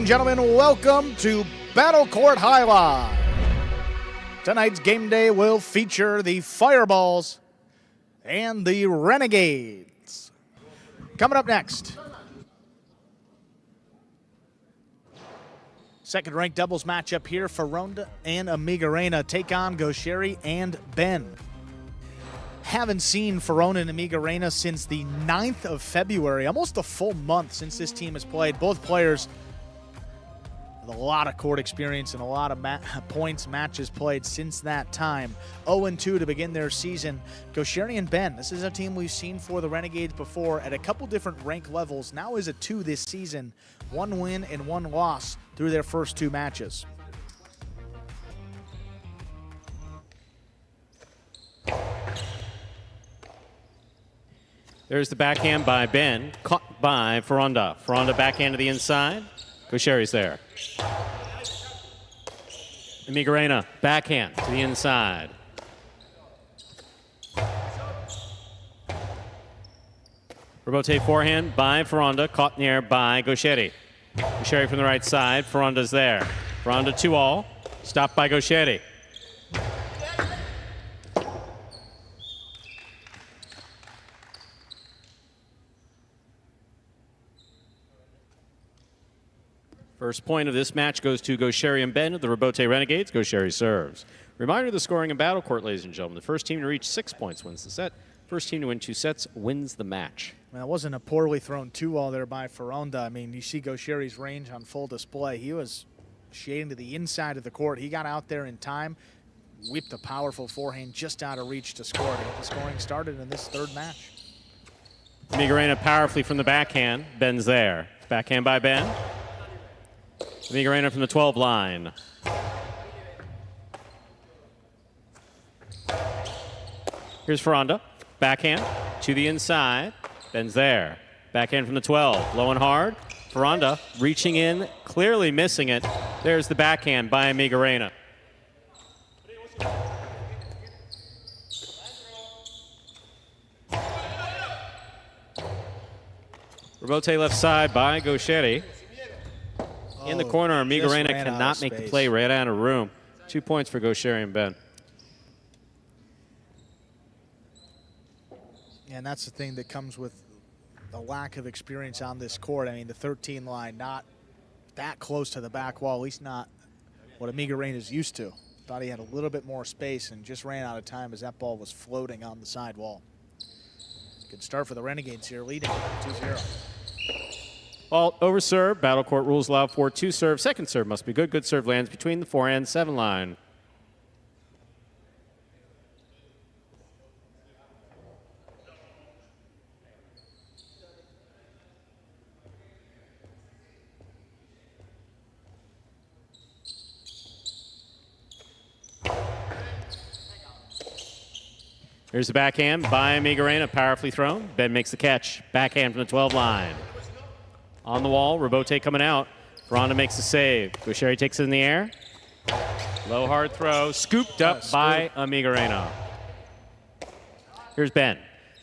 and gentlemen, welcome to Battle Court Jai-Alai. Tonight's game day will feature the Fireballs and the Renegades. Coming up next, second-ranked doubles matchup here. Foronda and Amigorena take on Goixerri and Ben. Haven't seen Foronda and Amigorena since the 9th of February, almost a full month since this team has played. Both players with a lot of court experience and a lot of matches played since that time. 0-2 to begin their season. Goixerri and Ben, this is a team we've seen for the Renegades before at a couple different rank levels. Now is a 2 this season, 1 win and 1 loss through their first 2 matches. There's the backhand by Ben, caught by Foronda. Foronda backhand to the inside. Goixerri's there. Amigorena backhand to the inside. Rebote forehand by Foronda, caught in the air by Goixerri. Goixerri from the right side. Foronda's there. Foronda 2-all, stopped by Goixerri. First point of this match goes to Goixerri and Ben of the Rebote Renegades. Goixerri serves. Reminder of the scoring in Battle Court, ladies and gentlemen. The first team to reach 6 points wins the set. First team to win 2 sets wins the match. Well, it wasn't a poorly thrown 2-all there by Foronda. I mean, you see Goixerri's range on full display. He was shading to the inside of the court. He got out there in time, whipped a powerful forehand just out of reach to score. To get the scoring started in this third match. Amigorena powerfully from the backhand. Ben's there. Backhand by Ben. Amigorena from the 12 line. Here's Foronda. Backhand to the inside. Ben's there. Backhand from the 12. Low and hard. Foronda reaching in, clearly missing it. There's the backhand by Amigorena. Rebote left side by Goixerri. In the corner, Amigorena cannot make the play, right out of room. 2 points for Goixerri and Ben. And that's the thing that comes with the lack of experience on this court. I mean, the 13 line, not that close to the back wall, at least not what Amigorena is used to. Thought he had a little bit more space and just ran out of time as that ball was floating on the side wall. Good start for the Renegades here, leading 2-0. Ball over serve. Battle Court rules allow for 2 serve. Second serve must be good. Good serve lands between the 4 and 7 line. Here's the backhand by Amigorena, powerfully thrown. Ben makes the catch. Backhand from the 12 line. On the wall, Rebote coming out. Foronda makes the save. Goixerri takes it in the air. Low hard throw, scooped up by Amigorena. Here's Ben.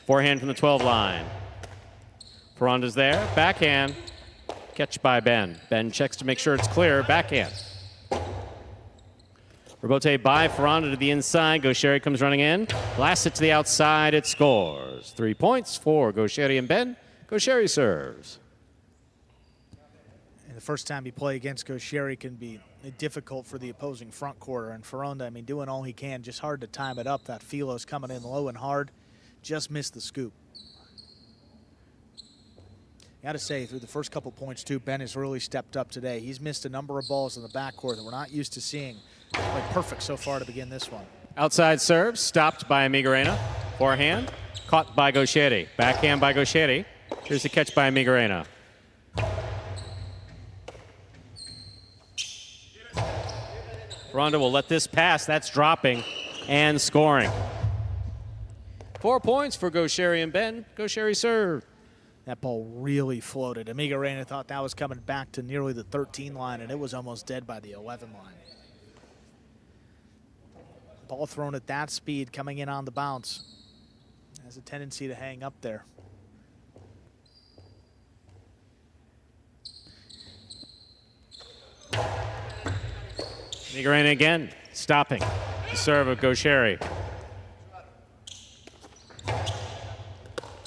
Forehand from the 12 line. Foronda's there. Backhand. Catch by Ben. Ben checks to make sure it's clear. Backhand. Rebote by Foronda to the inside. Goixerri comes running in. Blasts it to the outside. It scores. 3 points for Goixerri and Ben. Goixerri serves. And the first time you play against Goixerri can be difficult for the opposing front quarter. And Foronda, I mean, doing all he can, just hard to time it up. That Filo's coming in low and hard. Just missed the scoop. Got to say, through the first couple points, too, Ben has really stepped up today. He's missed a number of balls in the backcourt that we're not used to seeing. Like perfect so far to begin this one. Outside serve, stopped by Amigorena. Forehand, caught by Goixerri. Backhand by Goixerri. Here's the catch by Amigorena. Foronda will let this pass. That's dropping and scoring. 4 points for Goixerri and Ben. Goixerri serve. That ball really floated. Amigorena thought that was coming back to nearly the 13 line, and it was almost dead by the 11 line. Ball thrown at that speed, coming in on the bounce. Has a tendency to hang up there. Amigorena again, stopping the serve of Goixerri.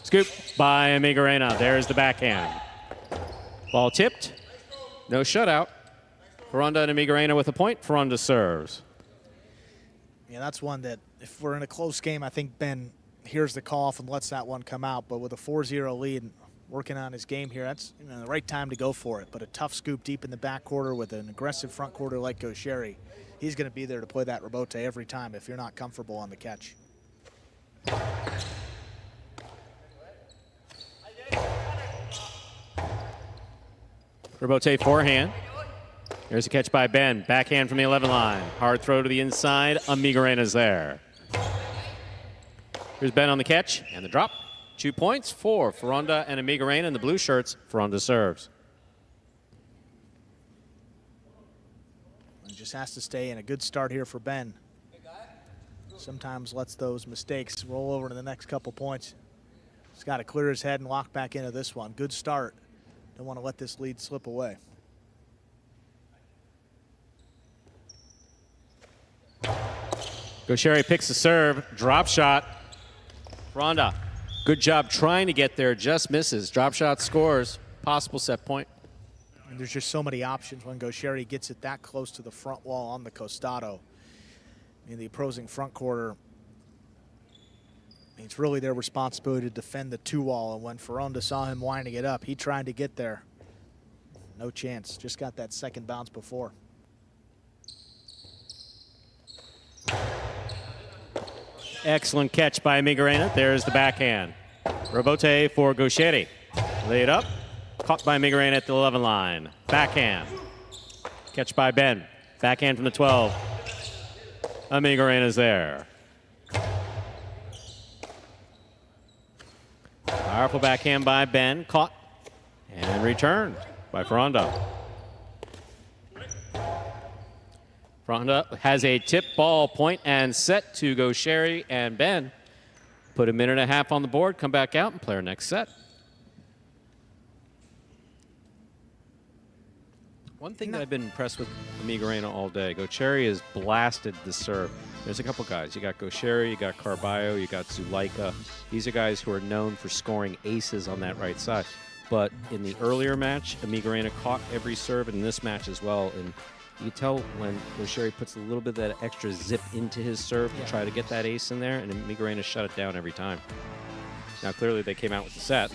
Scoop by Amigorena. There's the backhand. Ball tipped. No shutout. Foronda and Amigorena with a point. Foronda serves. Yeah, that's one that if we're in a close game, I think Ben hears the call off and lets that one come out. But with a 4-0 lead and working on his game here, that's the right time to go for it. But a tough scoop deep in the back quarter with an aggressive front quarter like Goixerri, he's going to be there to play that rebote every time if you're not comfortable on the catch. Rebote forehand. Here's a catch by Ben. Backhand from the 11 line. Hard throw to the inside. Amigorena's there. Here's Ben on the catch and the drop. 2 points for Foronda and Amigorena in the blue shirts. Foronda serves. He just has to stay in. A good start here for Ben. Sometimes lets those mistakes roll over to the next couple points. He's got to clear his head and lock back into this one. Good start. Don't want to let this lead slip away. Goixerri picks the serve. Drop shot. Foronda, good job trying to get there. Just misses. Drop shot scores. Possible set point. And there's just so many options when Goixerri gets it that close to the front wall on the costado. In the opposing front quarter, it's really their responsibility to defend the 2-wall. And when Foronda saw him winding it up, he tried to get there. No chance. Just got that second bounce before. Excellent catch by Amigorena. There's the backhand. Rebote for Goixerri. Lay it up. Caught by Amigorena at the 11 line. Backhand. Catch by Ben. Backhand from the 12. Amigorena's there. Powerful backhand by Ben. Caught and returned by Foronda. Foronda has a tip ball, point and set to Goixerri and Ben. Put a minute and a half on the board, come back out and play our next set. One thing that I've been impressed with Amigorena all day, Goixerri has blasted the serve. There's a couple guys. You got Goixerri, you got Carballo, you got Zulaika. These are guys who are known for scoring aces on that right side. But in the earlier match, Amigorena caught every serve, and in this match as well. And you can tell when Goixerri puts a little bit of that extra zip into his serve to try to get that ace in there, and Amigorena shut it down every time. Now, clearly, they came out with the set.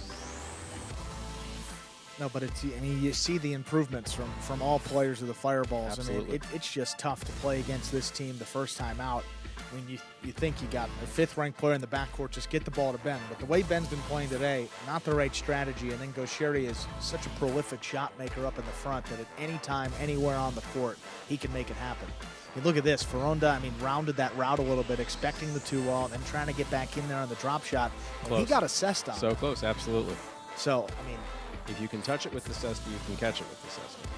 No, but it's, I mean, you see the improvements from all players of the Fireballs. Absolutely. I mean, it's just tough to play against this team the first time out. I mean, you think you got a 5th-ranked player in the backcourt, just get the ball to Ben. But the way Ben's been playing today, not the right strategy. And then Goixerri is such a prolific shot maker up in the front that at any time, anywhere on the court, he can make it happen. I mean, look at this. Foronda, I mean, rounded that route a little bit, expecting the 2-wall, and then trying to get back in there on the drop shot. And he got assessed on So it. close, absolutely. So, I mean, if you can touch it with the cesta, you can catch it with the cesta.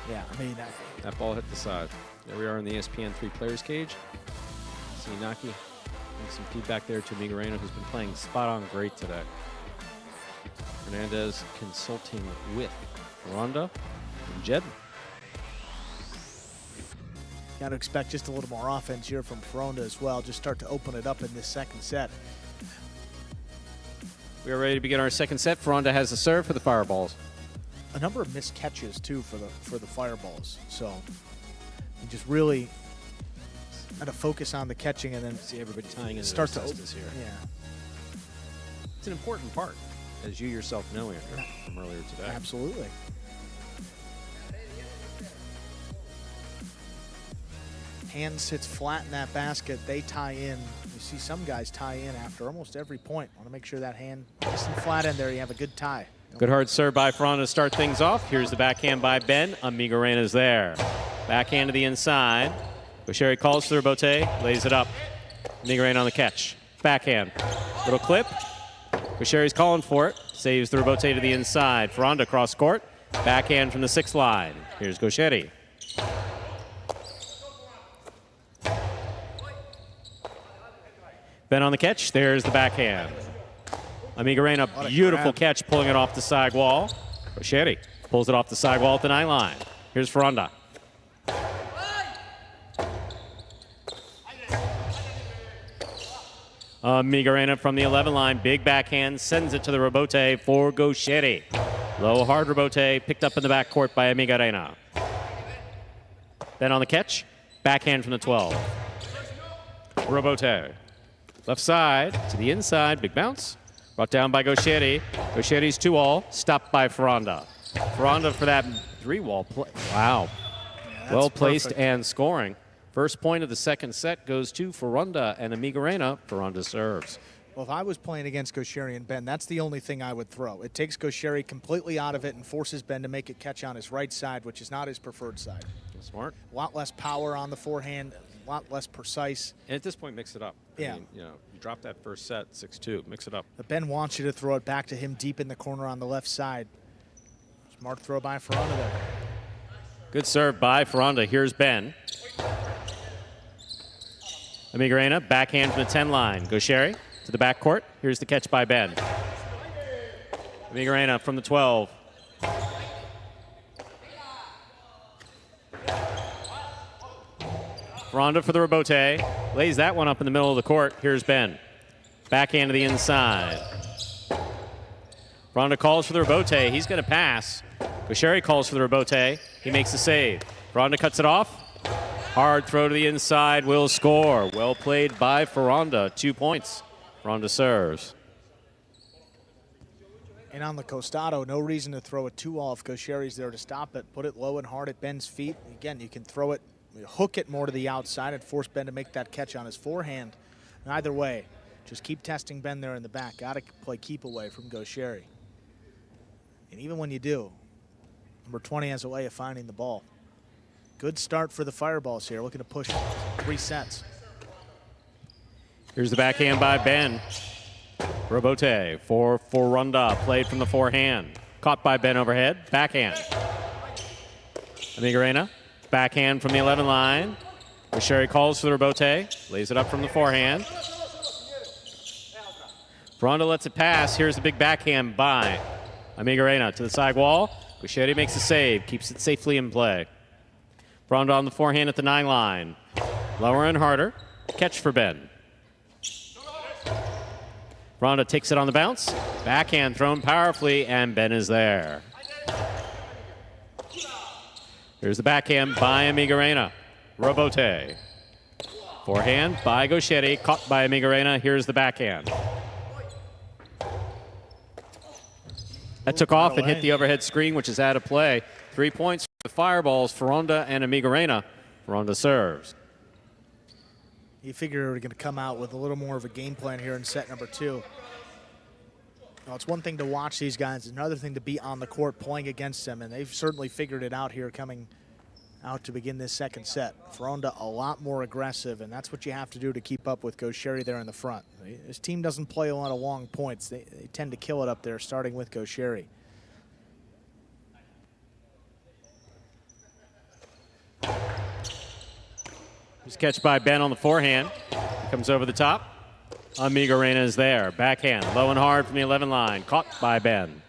yeah, I mean, That ball hit the side. There we are in the ESPN 3 players cage. See Naki. And some feedback there to Amigorena, who's been playing spot on great today. Hernandez consulting with Foronda and Jed. got to expect just a little more offense here from Foronda as well. Just start to open it up in this second set. We are ready to begin our second set. Foronda has the serve for the Fireballs. A number of missed catches too for the Fireballs. So you just really got to focus on the catching and then See everybody tying into start their to cestas here. Yeah, It's an important part, as you yourself know, Andrew, from earlier today. absolutely. Hand sits flat in that basket. They tie in. You see some guys tie in after almost every point. Want to make sure that hand nice and flat in there. You have a good tie. Good hard serve by Foronda to start things off. Here's the backhand by Ben. Amigorena's there. Backhand to the inside. Goixerri calls for the rebote, lays it up. Amigorena on the catch. Backhand. Little clip. Goixerri's calling for it. Saves the rebote to the inside. Foronda cross court. Backhand from the 6th line. Here's Goixerri. Ben on the catch. There's the backhand. Amigorena, beautiful catch, pulling it off the side wall. Goixerri pulls it off the side wall at the 9 line. Here's Foronda. Amigorena from the 11 line. Big backhand. Sends it to the rebote for Goixerri. Low hard rebote. Picked up in the backcourt by Amigorena. Then on the catch. Backhand from the 12. Rebote. Left side to the inside. Big bounce. Brought down by Goixerri. Goixerri's 2-all. Stopped by Foronda. Foronda for that 3-wall play. Wow. Yeah, well placed perfect. and scoring. First point of the second set goes to Foronda and Amigorena. Foronda serves. Well, if I was playing against Goixerri and Ben, that's the only thing I would throw. It takes Goixerri completely out of it and forces Ben to make it catch on his right side, which is not his preferred side. Smart. A lot less power on the forehand, a lot less precise. And at this point, mix it up. Yeah. I mean, you drop that first set, 6-2. Mix it up. But Ben wants you to throw it back to him deep in the corner on the left side. Smart throw by Foronda there. Good serve by Foronda. Here's Ben. Amigorena, backhand from the 10 line. Goixerri to the backcourt. Here's the catch by Ben. Amigorena from the 12. Foronda for the rebote. Lays that one up in the middle of the court. Here's Ben. Backhand to the inside. Foronda calls for the rebote. He's going to pass. Goixerri calls for the rebote. He makes the save. Foronda cuts it off. Hard throw to the inside. Will score. Well played by Foronda. 2 points. Foronda serves. And on the Costado, no reason to throw it 2-all if Goixerri's there to stop it. Put it low and hard at Ben's feet. Again, you can throw it, hook it more to the outside and force Ben to make that catch on his forehand. And either way, just keep testing Ben there in the back. Got to play keep away from Goixerri. And even when you do, number 20 has a way of finding the ball. Good start for the Fireballs here, looking to push 3 sets. Here's the backhand by Ben. Rebote for Foronda, played from the forehand. Caught by Ben overhead, backhand. Amigorena, backhand from the 11 line. Goixerri calls for the rebote, lays it up from the forehand. Foronda lets it pass. Here's the big backhand by Amigorena to the side wall. Goixerri makes the save, keeps it safely in play. Foronda on the forehand at the 9 line. Lower and harder. Catch for Ben. Foronda takes it on the bounce. Backhand thrown powerfully, and Ben is there. Here's the backhand by Amigorena. Rebote. Forehand by Goixerri, caught by Amigorena. Here's the backhand. That took off and hit the overhead screen, which is out of play. 3 points for the Fireballs, Foronda and Amigorena. Foronda serves. You figure we're going to come out with a little more of a game plan here in set number 2. Now, it's one thing to watch these guys, it's another thing to be on the court playing against them, and they've certainly figured it out here coming out to begin this second set. Foronda a lot more aggressive, and that's what you have to do to keep up with Goixerri there in the front. This team doesn't play a lot of long points. They tend to kill it up there, starting with Goixerri. Here's a catch by Ben on the forehand. Comes over the top. Amigorena is there. Backhand, low and hard from the 11 line. Caught by Ben.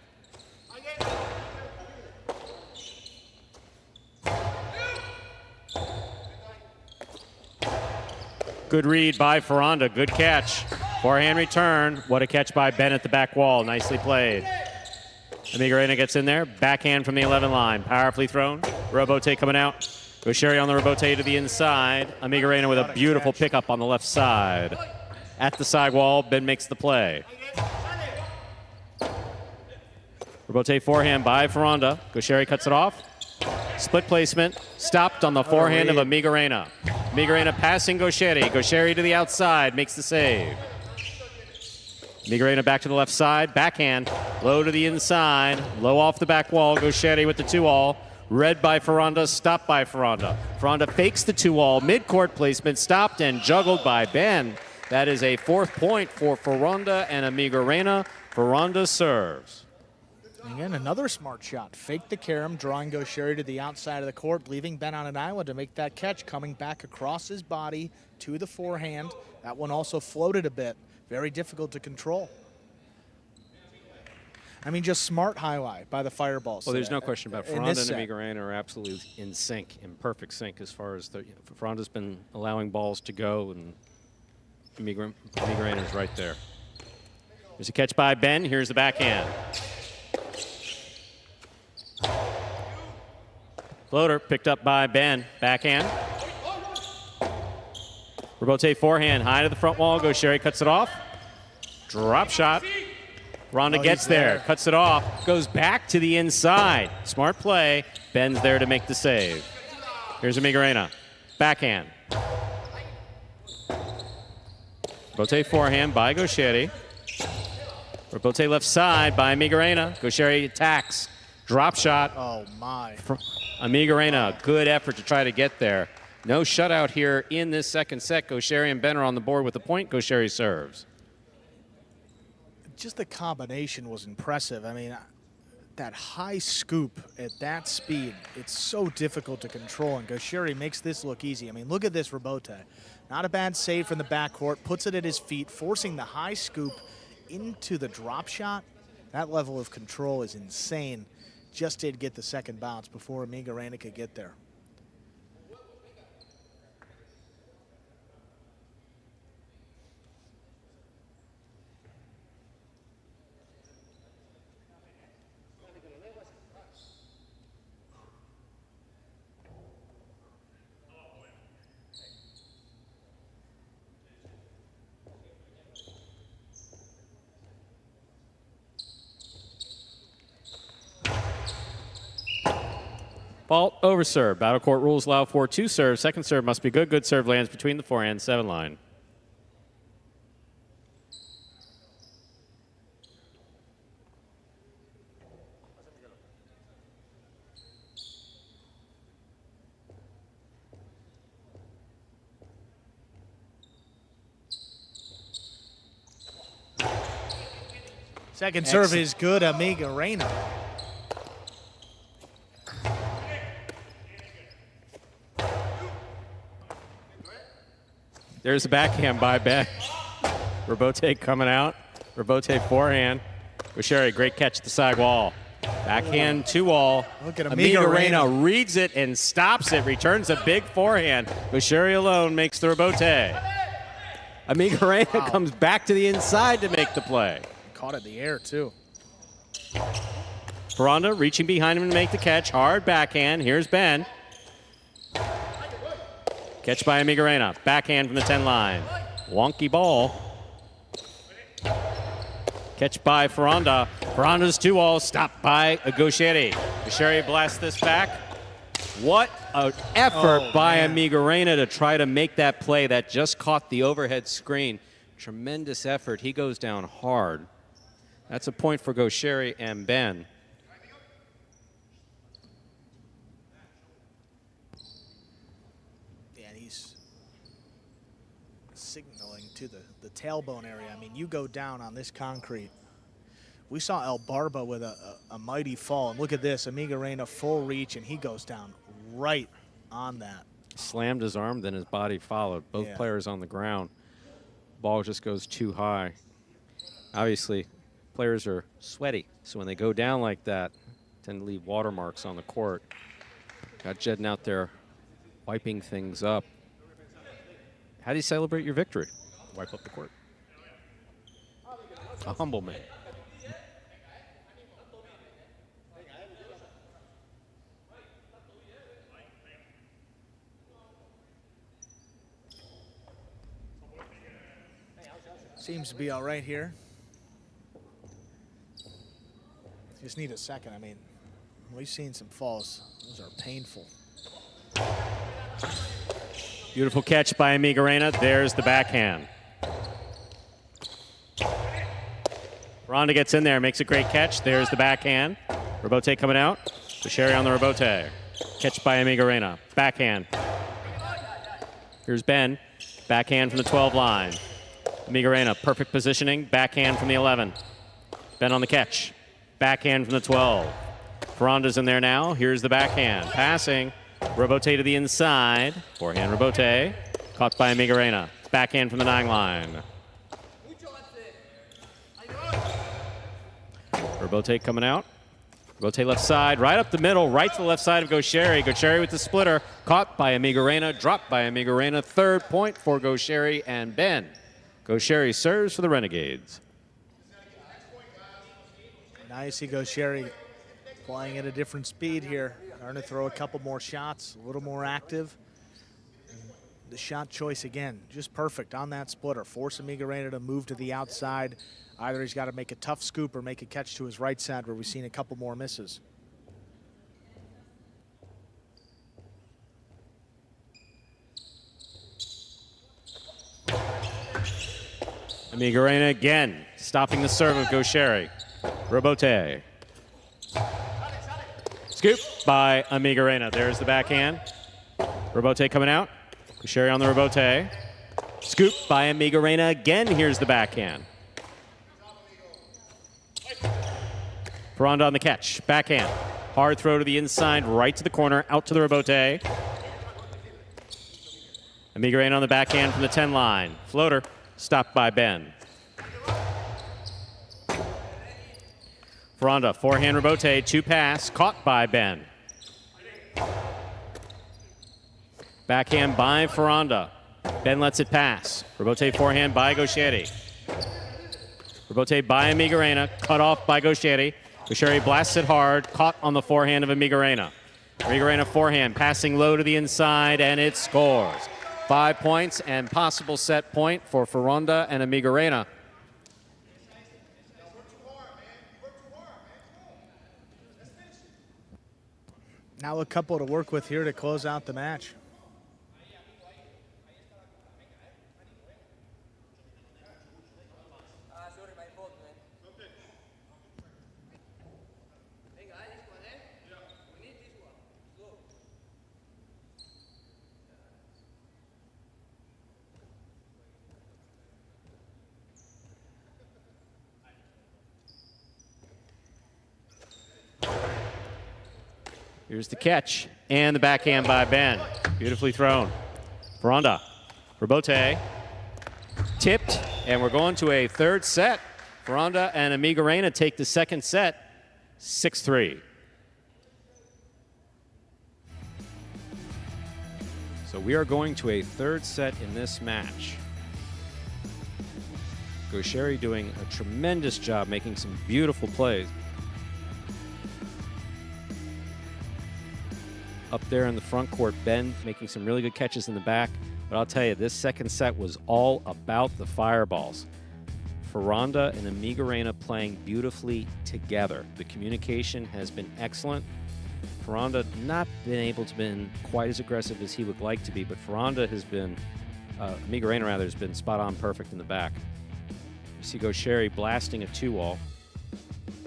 Good read by Foronda. Good catch. Forehand return. What a catch by Ben at the back wall. Nicely played. Amigorena gets in there. Backhand from the 11 line. Powerfully thrown. Rebote coming out. Goixerri on the rebote to the inside. Amigorena with a beautiful pickup on the left side. At the side wall, Ben makes the play. Rebote forehand by Foronda. Goixerri cuts it off. Split placement. Stopped on the forehand of Amigorena. Amigorena passing Goixerri. Goixerri to the outside. Makes the save. Amigorena back to the left side. Backhand. Low to the inside. Low off the back wall. Goixerri with the 2-all. Read by Foronda, stopped by Foronda. Foronda fakes the 2-all, mid-court placement, stopped and juggled by Ben. That is a 4th point for Foronda and Amigorena. Foronda serves. Again, another smart shot. Fake the carom, drawing Goixerri to the outside of the court, leaving Ben on an island to make that catch, coming back across his body to the forehand. That one also floated a bit. Very difficult to control. I mean, just smart highlight by the Fireballs. Well, there's no question about Foronda and set. Amigorena are absolutely in sync, in perfect sync as far as Foronda's been allowing balls to go and Amigorena's right there. There's a catch by Ben. Here's the backhand. Floater picked up by Ben. Backhand. Rebote forehand. High to the front wall. Goixerri cuts it off. Drop shot. Foronda gets there. Cuts it off. Goes back to the inside. Smart play. Ben's there to make the save. Here's Amigorena. Backhand. Rebote forehand by Goixerri. Rebote left side by Amigorena. Goixerri attacks. Drop shot. Oh, my. Amigorena, good effort to try to get there. No shutout here in this second set. Goixerri and Ben are on the board with the point. Goixerri serves. Just the combination was impressive. I mean, that high scoop at that speed, it's so difficult to control, and Goixerri makes this look easy. I mean, look at this Rebote. Not a bad save from the backcourt, puts it at his feet, forcing the high scoop into the drop shot. That level of control is insane. Just did get the second bounce before Amigorena could get there. Fault over serve. Battle court rules allow for 2 serves. Second serve must be good. Good serve lands between the forehand 7 line. Second serve is good, Amigorena. There's the backhand by Ben. Rebote coming out. Rebote forehand. Goixerri, great catch at the side wall. Backhand 2-all. Look at Amigorena reads it and stops it. Returns a big forehand. Goixerri alone makes the rebote. Amigorena comes back to the inside to make the play. Caught it in the air, too. Foronda reaching behind him to make the catch. Hard backhand. Here's Ben. Catch by Amigorena. Backhand from the 10 line. Wonky ball. Catch by Foronda. Foronda's 2-all. Stopped by Goixerri. Goixerri blasts this back. What an effort by Amigorena to try to make that play that just caught the overhead screen. Tremendous effort. He goes down hard. That's a point for Goixerri and Ben. Signaling to the tailbone area. I mean, you go down on this concrete. We saw El Barba with a mighty fall, and look at this, Amigorena full reach, and he goes down right on that. Slammed his arm, then his body followed. Both players on the ground. Ball just goes too high. Obviously, players are sweaty, so when they go down like that, tend to leave watermarks on the court. Got Jedden out there wiping things up. How do you celebrate your victory? Wipe up the court. A humble man. Seems to be all right here. Just need a second. I mean, we've seen some falls. Those are painful. Beautiful catch by Amigorena. There's the backhand. Foronda gets in there, makes a great catch. There's the backhand. Rebote coming out. Goixerri on the rebote. Catch by Amigorena. Backhand. Here's Ben. Backhand from the 12 line. Amigorena, perfect positioning. Backhand from the 11. Ben on the catch. Backhand from the 12. Foronda's in there now. Here's the backhand. Passing. Rebote to the inside. Forehand rebote. Caught by Amigorena. Backhand from the 9 line. Rebote coming out. Rebote left side, right up the middle, right to the left side of Goixerri. Goixerri with the splitter. Caught by Amigorena. Dropped by Amigorena. Third point for Goixerri and Ben. Goixerri serves for the Renegades. Now you see Goixerri playing at a different speed here. Starting to throw a couple more shots, a little more active. The shot choice, again, just perfect on that splitter. Force Amigorena to move to the outside. Either he's got to make a tough scoop or make a catch to his right side, where we've seen a couple more misses. Amigorena again, stopping the serve of Goixerri. Robote. Scoop by Amigorena. There's the backhand. Robote coming out. Goixerri on the Robote. Scoop by Amigorena again. Here's the backhand. Foronda on the catch. Backhand. Hard throw to the inside, right to the corner, out to the Robote. Amigorena on the backhand from the 10 line. Floater. Stopped by Ben. Foronda, forehand Robote, 2-pass, caught by Ben. Backhand by Foronda. Ben lets it pass. Robote forehand by Goixerri. Robote by Amigorena, cut off by Goixerri. Goixerri blasts it hard, caught on the forehand of Amigorena. Amigorena forehand, passing low to the inside, and it scores. 5 points and possible set point for Foronda and Amigorena. Now a couple to work with here to close out the match. Here's the catch and the backhand by Ben. Beautifully thrown. Foronda, Robote, tipped, and we're going to a third set. Foronda and Amigorena take the second set, 6-3. So we are going to a third set in this match. Goixerri doing a tremendous job making some beautiful plays. Up there in the front court, Ben making some really good catches in the back. But I'll tell you, this second set was all about the fireballs. Foronda and Amigorena playing beautifully together. The communication has been excellent. Foronda not been able to be quite as aggressive as he would like to be, but Foronda has been, Amigorena rather, has been spot on perfect in the back. You see Goixerri blasting a 2-wall.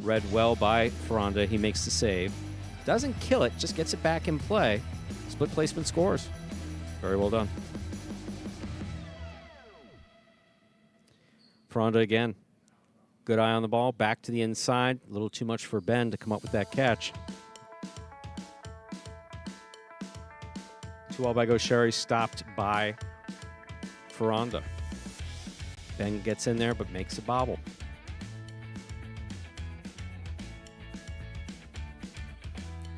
Read well by Foronda, he makes the save. Doesn't kill it, just gets it back in play. Split placement scores. Very well done. Foronda again. Good eye on the ball, back to the inside. A little too much for Ben to come up with that catch. 2-all by Goixerri, stopped by Foronda. Ben gets in there but makes a bobble.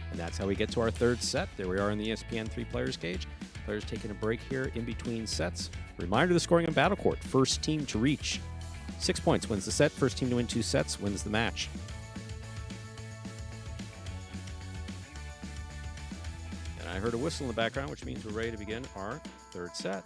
And that's how we get to our third set. There we are in the ESPN 3 players cage. Players taking a break here in between sets. Reminder, the scoring on Battle Court. First team to reach 6 points wins the set. First team to win 2 sets wins the match. And I heard a whistle in the background, which means we're ready to begin our third set.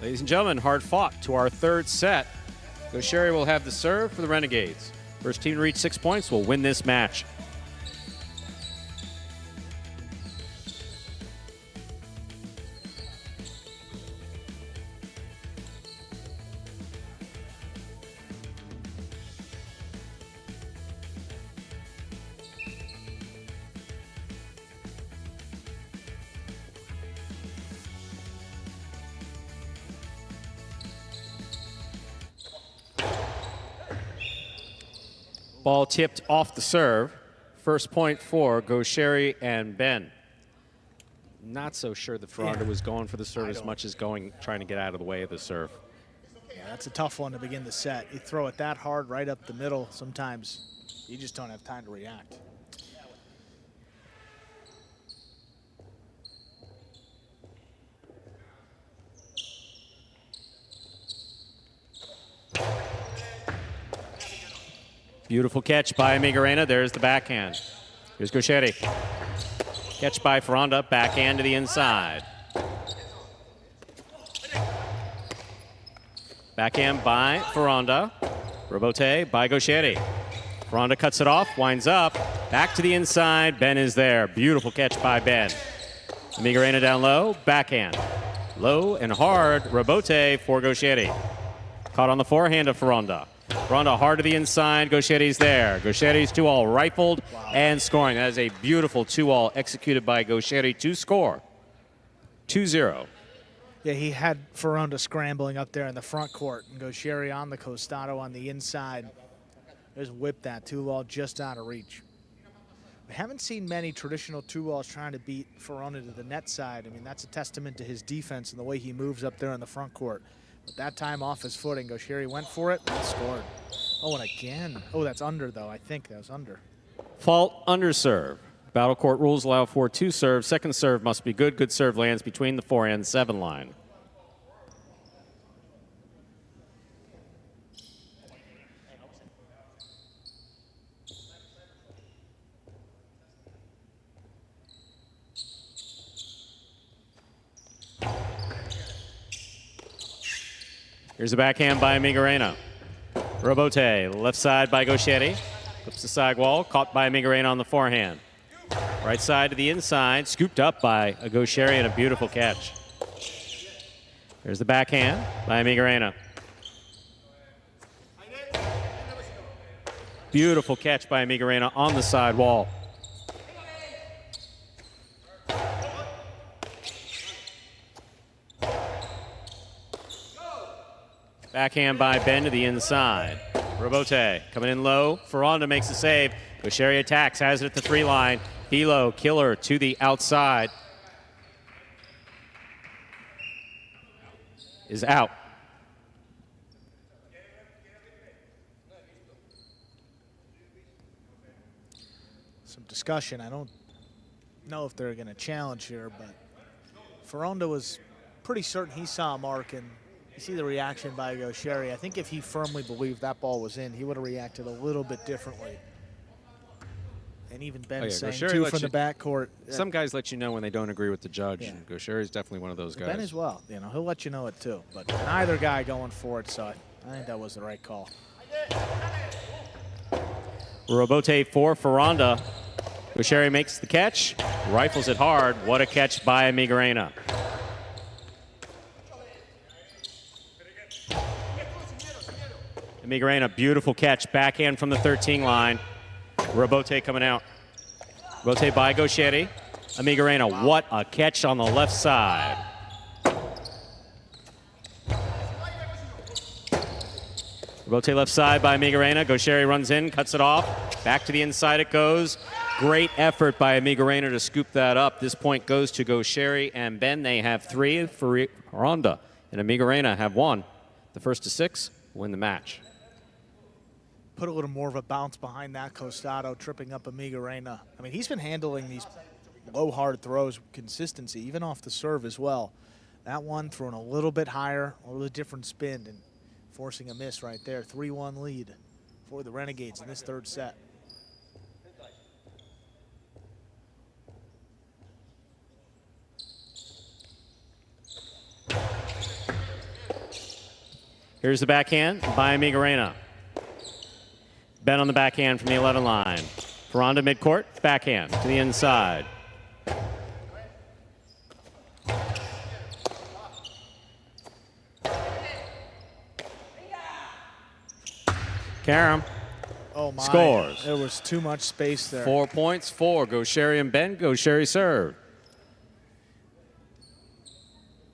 Ladies and gentlemen, hard fought to our third set. Goixerri will have the serve for the Renegades. First team to reach 6 points will win this match. Ball tipped off the serve. First point for Goixerri and Ben. Not so sure that Foronda was going for the serve as much as trying to get out of the way of the serve. Yeah, that's a tough one to begin the set. You throw it that hard right up the middle, sometimes you just don't have time to react. Beautiful catch by Amigorena. There's the backhand. Here's Goixerri. Catch by Foronda. Backhand to the inside. Backhand by Foronda. Rebote by Goixerri. Foronda cuts it off, winds up. Back to the inside. Ben is there. Beautiful catch by Ben. Amigorena down low. Backhand. Low and hard. Rebote for Goixerri. Caught on the forehand of Foronda. Foronda hard to the inside. Goixerri's there. Goixerri's 2-all rifled and scoring. That is a beautiful 2-all executed by Goixerri to score. 2-0. Yeah, he had Foronda scrambling up there in the front court, and Goixerri on the costado on the inside. Just whipped that 2-all just out of reach. We haven't seen many traditional 2-alls trying to beat Foronda to the net side. I mean, that's a testament to his defense and the way he moves up there in the front court. But that time off his footing, Goixerri went for it and scored. Oh, and again. Oh, that's under, though. I think that was under. Fault under serve. Battle court rules allow for 2 serves. Second serve must be good. Good serve lands between the 4 and 7 line. Here's a backhand by Amigorena. Rebote, left side by Goixerri. Flips the side wall, caught by Amigorena on the forehand. Right side to the inside, scooped up by a Goixerri and a beautiful catch. There's the backhand by Amigorena. Beautiful catch by Amigorena on the side wall. Backhand by Ben to the inside. Rebote coming in low. Foronda makes the save. Goixerri attacks, has it at the 3 line. Below, killer to the outside. Is out. Some discussion. I don't know if they're going to challenge here, but Foronda was pretty certain he saw a mark, and you see the reaction by Goixerri. I think if he firmly believed that ball was in, he would have reacted a little bit differently. And even Ben saying, too, from the backcourt. Some guys let you know when they don't agree with the judge. Yeah. And Goixerri is definitely one of those guys. Ben as well. You know, he'll let you know it, too. But neither guy going for it, so I think that was the right call. Rebote for Foronda. Goixerri makes the catch, rifles it hard. What a catch by Amigorena. Amigorena, beautiful catch, backhand from the 13 line. Rebote coming out. Rebote by Goixerri. Amigorena, what a catch on the left side. Rebote left side by Amigorena. Goixerri runs in, cuts it off. Back to the inside it goes. Great effort by Amigorena to scoop that up. This point goes to Goixerri and Ben. They have 3 for Foronda. And Amigorena have 1. The first to 6 win the match. Put a little more of a bounce behind that costado, tripping up Amigorena. I mean, he's been handling these low, hard throws with consistency, even off the serve as well. That one thrown a little bit higher, a little different spin, and forcing a miss right there. 3-1 lead for the Renegades in this 3rd set. Here's the backhand by Amigorena. Ben on the backhand from the 11 line. Foronda midcourt, backhand to the inside. Karam scores. There was too much space there. 4 points for Goixerri and Ben. Goixerri served.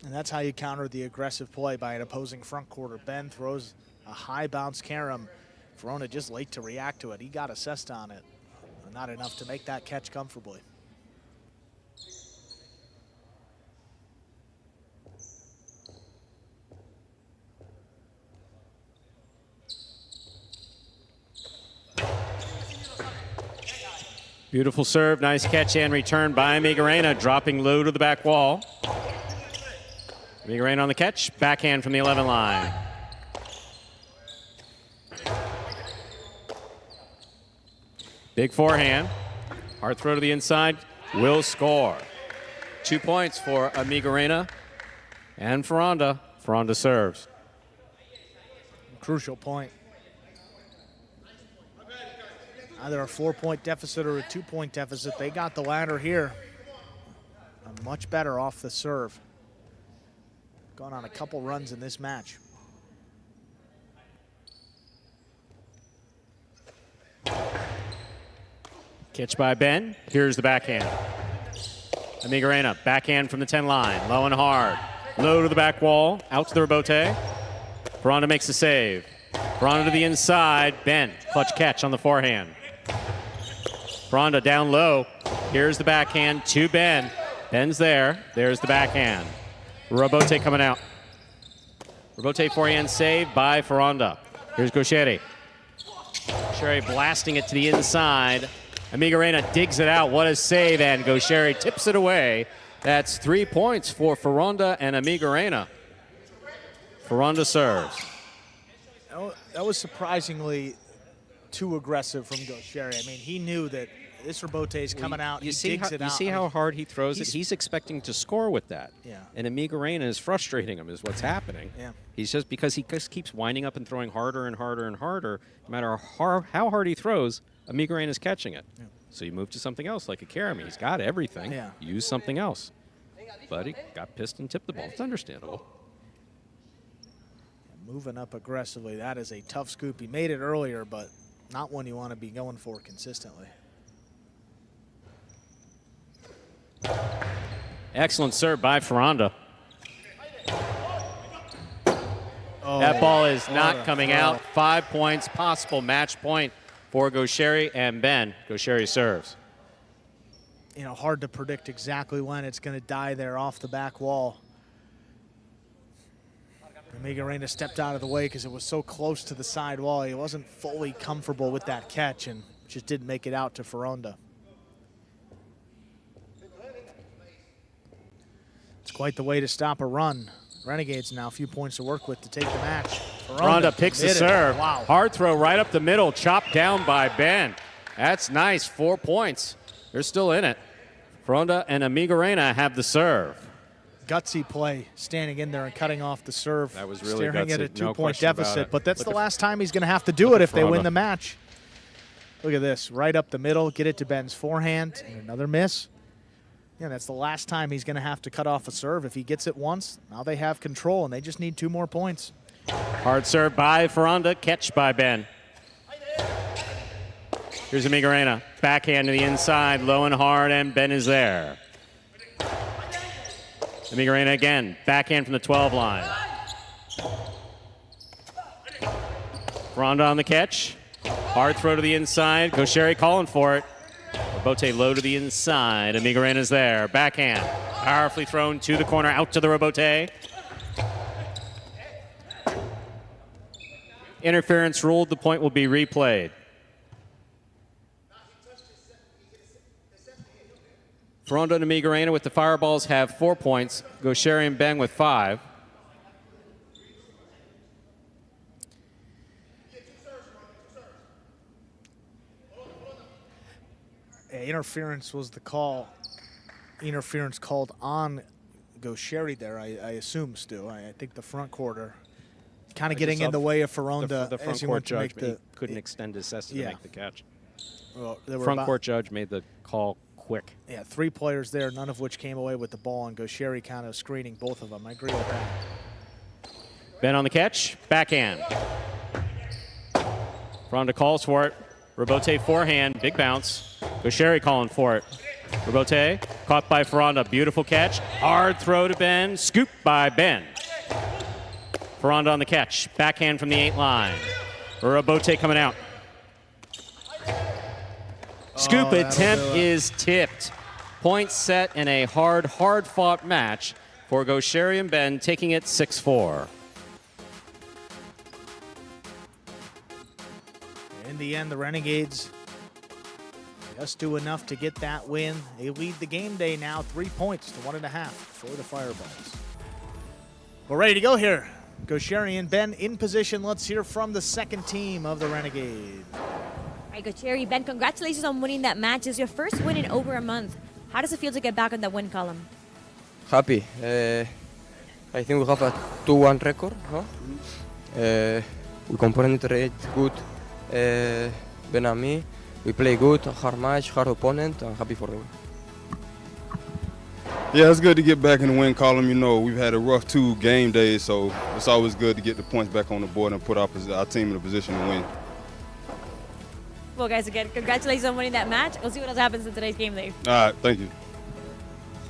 And that's how you counter the aggressive play by an opposing front quarter. Ben throws a high bounce carom. Foronda just late to react to it. He got assessed on it. but not enough to make that catch comfortably. Beautiful serve, nice catch and return by Amigorena, dropping low to the back wall. Amigorena on the catch, backhand from the 11 line. Big forehand, hard throw to the inside, will score. 2 points for Amigorena and Foronda. Foronda serves. Crucial point. Either a 4-point deficit or a 2-point deficit. They got the latter here. Much better off the serve. Gone on a couple runs in this match. Catch by Ben. Here's the backhand. Amigorena, backhand from the 10 line. Low and hard. Low to the back wall. Out to the rebote. Foronda makes the save. Foronda to the inside. Ben, clutch catch on the forehand. Foronda down low. Here's the backhand to Ben. Ben's there. There's the backhand. Rebote coming out. Rebote forehand save by Foronda. Here's Goixerri. Goixerri blasting it to the inside. Amigorena digs it out. What a save, and Goixerri tips it away. That's 3 points for Foronda and Amigorena. Foronda serves. That was surprisingly too aggressive from Goixerri. I mean, he knew that this rebote is coming out. You see how hard he throws it? He's expecting to score with that. Yeah. And Amigorena is frustrating him is what's happening. Yeah. He's just because he just keeps winding up and throwing harder and harder and harder. No matter how hard he throws, Amigorena is catching it. Yeah. So you move to something else like a Karami. He's got everything. Yeah. Use something else. But he got pissed and tipped the ball. It's understandable. Moving up aggressively. That is a tough scoop. He made it earlier, but not one you want to be going for consistently. Excellent serve by Foronda. Oh, That ball is not what a coming throw. out. 5 points, possible match point for Goixerri and Ben. Goixerri serves. You know, hard to predict exactly when it's going to die there off the back wall. Amigorena stepped out of the way because it was so close to the side wall. He wasn't fully comfortable with that catch and just didn't make it out to Foronda. It's quite the way to stop a run. Renegades now a few points to work with to take the match. Foronda picks the committed. serve. Wow. Hard throw right up the middle, chopped down by Ben. That's nice, 4 points. They're still in it. Foronda and Amigorena have the serve. Gutsy play, standing in there and cutting off the serve. That was really staring at gutsy, a 2-point question about deficit, it. but that's the Look at- last time he's going to have to do it if they win Foronda. the match. Look at this, right up the middle, get it to Ben's forehand, and another miss. Yeah, that's the last time he's going to have to cut off a serve. If he gets it once, now they have control, and they just need 2 more points. Hard serve by Foronda, catch by Ben. Here's Amigorena, backhand to the inside, low and hard, and Ben is there. Amigorena again, backhand from the 12 line. Foronda on the catch. Hard throw to the inside. Goixerri calling for it. Rebote low to the inside. Amigorena's there. Backhand. Powerfully thrown to the corner, out to the rebote. Interference ruled. The point will be replayed. Foronda and Amigorena with the fireballs have 4 points. Goixerri and Ben with 5. Interference was the call. Interference called on Goixerri there, I assume, Stu. I think the front quarter kind of getting in the way of Foronda The front as he court went to make judge the couldn't extend his cess to Yeah. make the catch. well, there were Front about- court judge made the call quick. Yeah, 3 players there, none of which came away with the ball, and Goixerri kind of screening both of them. I agree with that. Ben on the catch. Backhand. Foronda calls for it. Rebote forehand. Big bounce. Goixerri calling for it. Rebote caught by Foronda. Beautiful catch. Hard throw to Ben. Scoop by Ben. Foronda on the catch. Backhand from the 8 line. Rebote coming out. Scoop attempt is tipped. Point set in a hard-fought match for Goixerri and Ben, taking it 6-4. In the end, the Renegades just do enough to get that win. They lead the game day now 3 points to 1.5 for the Fireballs. We're ready to go here. Goixerri and Ben in position. Let's hear from the second team of the Renegade. All right, Goixerri, Ben, congratulations on winning that match. It's your first win in over a month. How does it feel to get back on that win column? Happy. I think we have a 2-1 record. Huh? We compenetrate good. Ben and me. We play good, hard match, hard opponent. I'm happy for the win. Yeah, it's good to get back in the win column. You know, we've had a rough 2 game days, so it's always good to get the points back on the board and put our team in a position to win. Well, guys, again, congratulations on winning that match. We'll see what else happens in today's game day. All right, thank you.